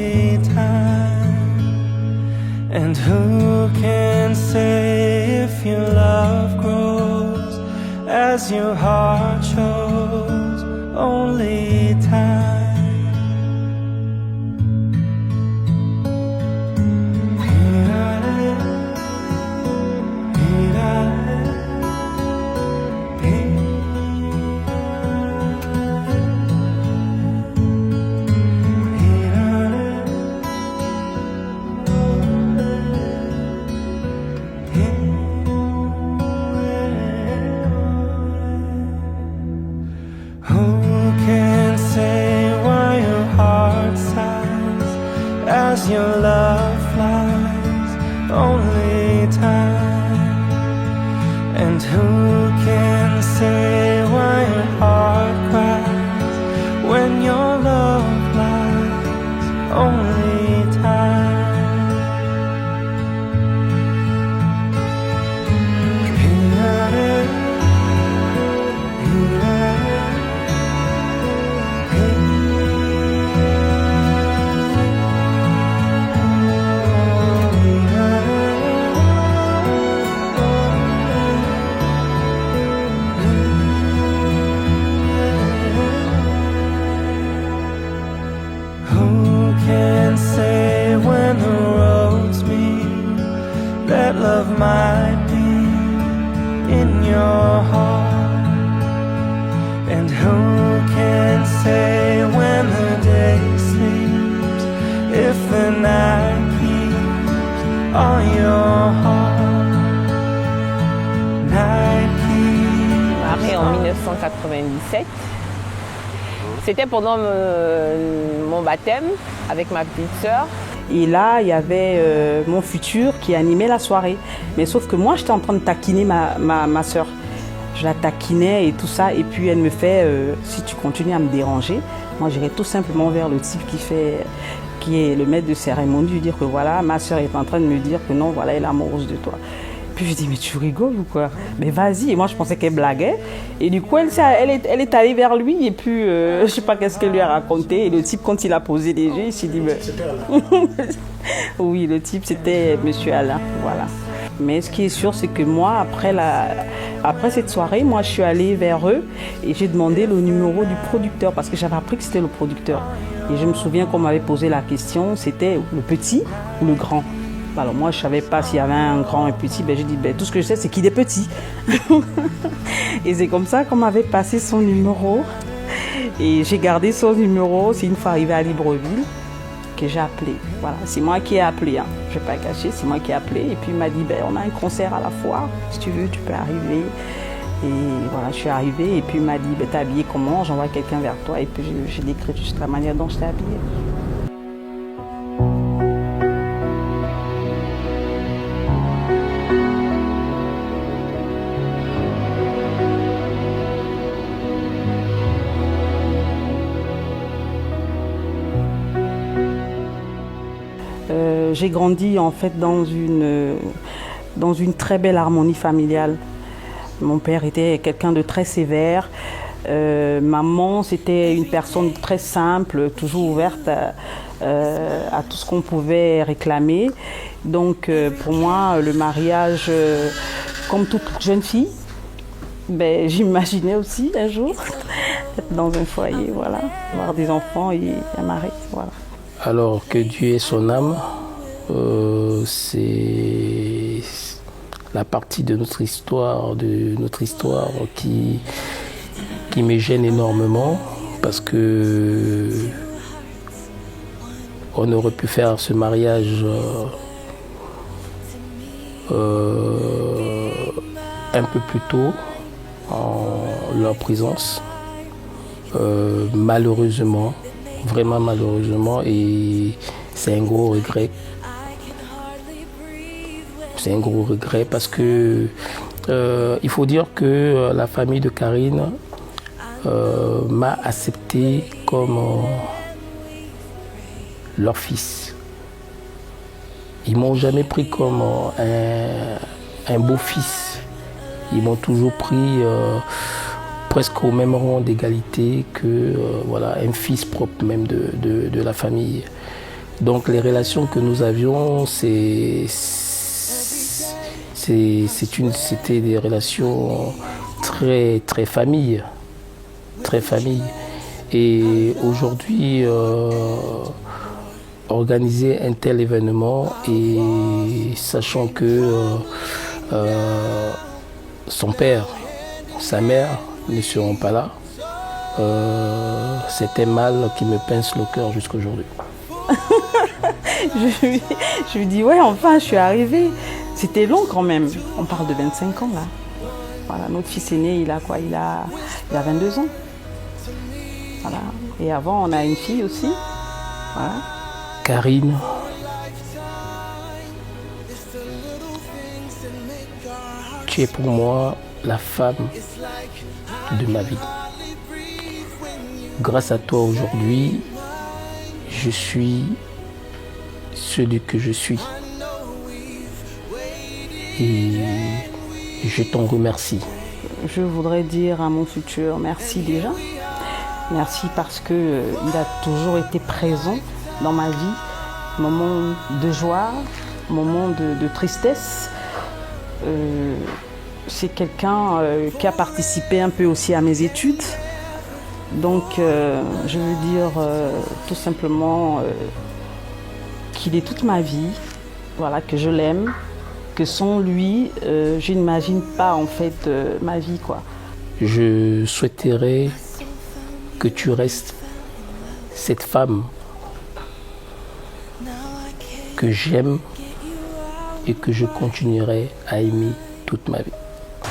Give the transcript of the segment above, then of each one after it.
only time. And who can say if your love grows as your heart shows? Only time. As your love flies, only time. And who can say why your heart cries when your love lies, only time. Love might be in your heart. And who can say when the day sleeps if the night keeps all your heart? Night keeps. Mariée en 1997. C'était pendant mon baptême avec ma petite sœur. Et là, il y avait mon futur qui animait la soirée. Mais sauf que moi, j'étais en train de taquiner ma sœur. Je la taquinais et tout ça. Et puis elle me fait, si tu continues à me déranger, moi j'irai tout simplement vers le type qui est le maître de cérémonie, lui dire que voilà, ma sœur est en train de me dire que non, voilà, elle est amoureuse de toi. Puis je dis, mais tu rigoles ou quoi? Mais vas-y. Et moi, je pensais qu'elle blaguait. Et du coup, elle est allée vers lui. Et puis, je sais pas qu'est-ce qu'elle lui a raconté. Et le type, quand il a posé les yeux, il s'est dit, C'était Alain. oui, le type, c'était Monsieur Alain. Voilà. Mais ce qui est sûr, c'est que moi, après cette soirée, moi, je suis allée vers eux. Et j'ai demandé le numéro du producteur. Parce que j'avais appris que c'était le producteur. Et je me souviens qu'on m'avait posé la question, c'était le petit ou le grand? Alors moi, je ne savais pas s'il y avait un grand et un petit. J'ai dit, tout ce que je sais, c'est qu'il est petit. Et c'est comme ça qu'on m'avait passé son numéro. Et j'ai gardé son numéro. C'est une fois arrivé à Libreville que j'ai appelé. Voilà, c'est moi qui ai appelé. Hein. Je ne vais pas cacher, c'est moi qui ai appelé. Et puis il m'a dit, on a un concert à la foire. Si tu veux, tu peux arriver. Et voilà, je suis arrivée. Et puis il m'a dit, t'es habillée comment? J'envoie quelqu'un vers toi. Et puis j'ai décrit juste la manière dont j'étais habillée. J'ai grandi en fait dans une très belle harmonie familiale. Mon père était quelqu'un de très sévère. Maman, c'était une personne très simple, toujours ouverte à tout ce qu'on pouvait réclamer. Donc pour moi, le mariage, comme toute jeune fille, j'imaginais aussi un jour être dans un foyer, voilà, avoir des enfants et un mari, voilà. Alors que Dieu ait son âme, c'est la partie de notre histoire qui me gêne énormément parce que on aurait pu faire ce mariage un peu plus tôt en leur présence. Malheureusement, vraiment malheureusement, et c'est un gros regret. C'est un gros regret parce que il faut dire que la famille de Karine m'a accepté comme leur fils. Ils m'ont jamais pris comme un beau-fils. Ils m'ont toujours pris presque au même rang d'égalité que voilà, un fils propre même de la famille. Donc les relations que nous avions, c'était des relations très, très famille. Très famille. Et aujourd'hui, organiser un tel événement et sachant que son père, sa mère ne seront pas là, c'est un mal qui me pince le cœur jusqu'aujourd'hui. Je lui dis, ouais, enfin, je suis arrivée. C'était long quand même. On parle de 25 ans, là. Voilà, notre fils aîné, il a quoi? Il a 22 ans. Voilà. Et avant, on a une fille aussi. Voilà. Karine, tu es pour moi la femme de ma vie. Grâce à toi aujourd'hui, je suis celui que je suis. Et je t'en remercie. Je voudrais dire à mon futur merci déjà. Merci parce qu'il a toujours été présent dans ma vie. Moments de joie, moments de tristesse. C'est quelqu'un qui a participé un peu aussi à mes études. Donc je veux dire tout simplement qu'il est toute ma vie, voilà, que je l'aime, que sans lui, je n'imagine pas en fait ma vie, quoi. Je souhaiterais que tu restes cette femme que j'aime et que je continuerai à aimer toute ma vie.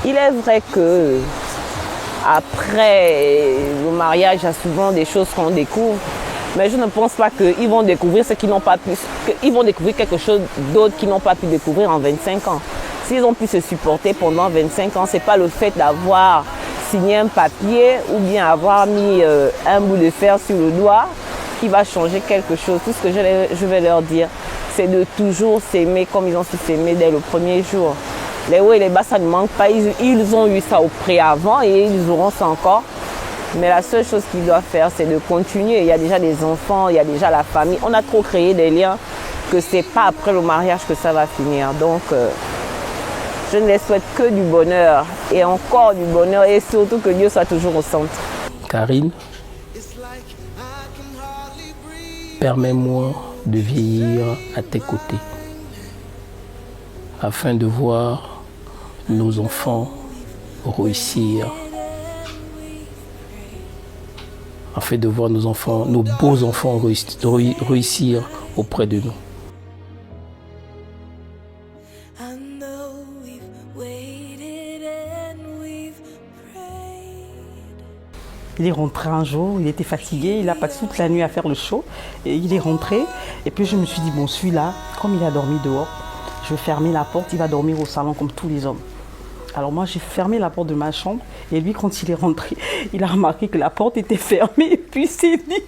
Il est vrai que après le mariage, il y a souvent des choses qu'on découvre, mais je ne pense pas qu'ils vont découvrir ce qu'ils n'ont pas pu, qu'ils vont découvrir quelque chose d'autre qu'ils n'ont pas pu découvrir en 25 ans. S'ils ont pu se supporter pendant 25 ans, ce n'est pas le fait d'avoir signé un papier ou bien avoir mis un bout de fer sur le doigt qui va changer quelque chose. Tout ce que je vais leur dire, c'est de toujours s'aimer comme ils ont su s'aimer dès le premier jour. Les hauts et les bas, ça ne manque pas. Ils ont eu ça au préavant et ils auront ça encore. Mais la seule chose qu'ils doivent faire, c'est de continuer. Il y a déjà des enfants, il y a déjà la famille. On a trop créé des liens que ce n'est pas après le mariage que ça va finir. Donc, je ne les souhaite que du bonheur et encore du bonheur et surtout que Dieu soit toujours au centre. Karine, permets-moi de vieillir à tes côtés afin de voir nos enfants réussir, afin de voir nos enfants, nos beaux enfants réussir auprès de nous. Il est rentré un jour, il était fatigué, il a passé toute la nuit à faire le show. Et il est rentré et puis je me suis dit, bon, celui-là, comme il a dormi dehors, je vais fermer la porte, il va dormir au salon comme tous les hommes. Alors moi, j'ai fermé la porte de ma chambre et lui, quand il est rentré, il a remarqué que la porte était fermée et puis il s'est dit,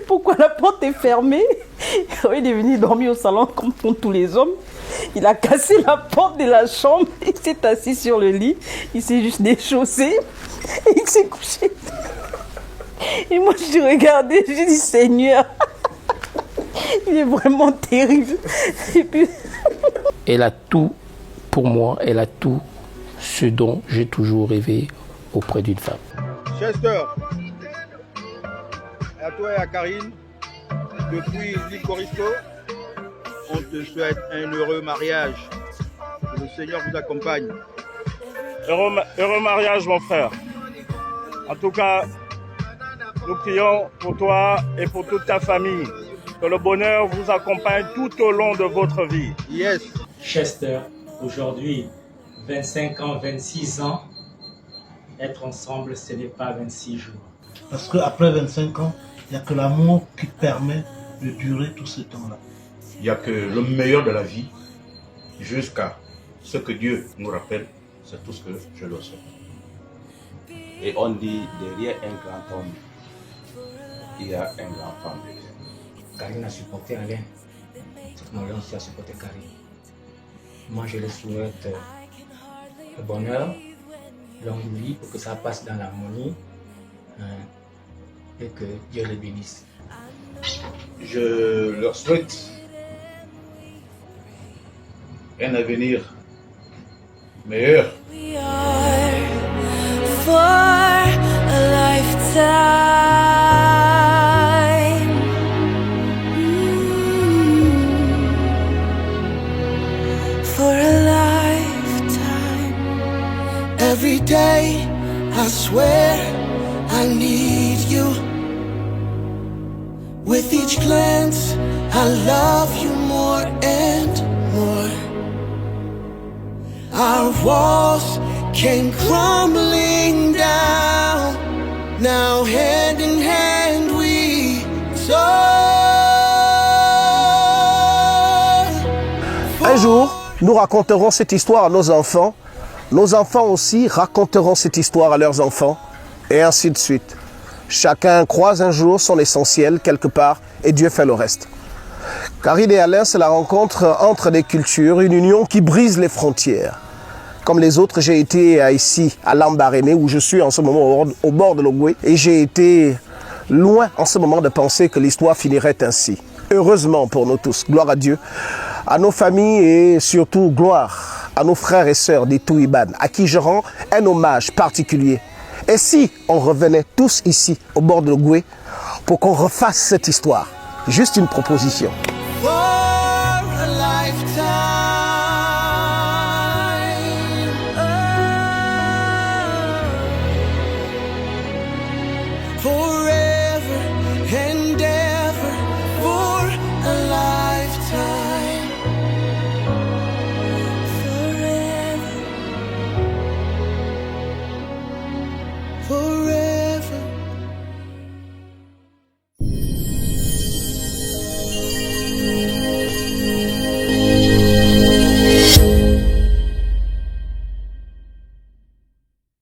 pourquoi la porte est fermée? Il est venu dormir au salon comme font tous les hommes. Il a cassé la porte de la chambre, il s'est assis sur le lit, il s'est juste déchaussé et il s'est couché. Et moi, je regardais, j'ai dit, Seigneur, il est vraiment terrible. Et puis... Elle a tout pour moi, elle a tout ce dont j'ai toujours rêvé auprès d'une femme. Chester, à toi et à Karine, depuis Licoristo, on te souhaite un heureux mariage. Que le Seigneur vous accompagne. Heureux mariage, mon frère. En tout cas, nous prions pour toi et pour toute ta famille. Que le bonheur vous accompagne tout au long de votre vie. Yes. Chester, aujourd'hui, 25 ans, 26 ans, être ensemble, ce n'est pas 26 jours. Parce qu'après 25 ans, il n'y a que l'amour qui permet de durer tout ce temps-là. Il n'y a que le meilleur de la vie jusqu'à ce que Dieu nous rappelle. C'est tout ce que je leur souhaite. Et on dit, derrière un grand homme, il y a un grand femme. Karine a supporté Alain. Alain aussi a supporté Karine. Moi, je lui souhaite le bonheur, longue vie pour que ça passe dans l'harmonie et que Dieu les bénisse. Je leur souhaite un avenir meilleur. For a lifetime. For a lifetime. Every day I swear I need you. With each glance I love you more and more. Our walls came crumbling down. Now hand in hand we soar. Un jour, nous raconterons cette histoire à nos enfants. Nos enfants aussi raconteront cette histoire à leurs enfants. Et ainsi de suite. Chacun croise un jour son essentiel quelque part et Dieu fait le reste. Karine et Alain, c'est la rencontre entre des cultures, une union qui brise les frontières. Comme les autres, j'ai été ici à Lambaréné où je suis en ce moment au bord de l'Ogooué et j'ai été loin en ce moment de penser que l'histoire finirait ainsi. Heureusement pour nous tous, gloire à Dieu, à nos familles et surtout gloire à nos frères et sœurs des Touiban, à qui je rends un hommage particulier. Et si on revenait tous ici au bord de l'Ogooué pour qu'on refasse cette histoire? Juste une proposition.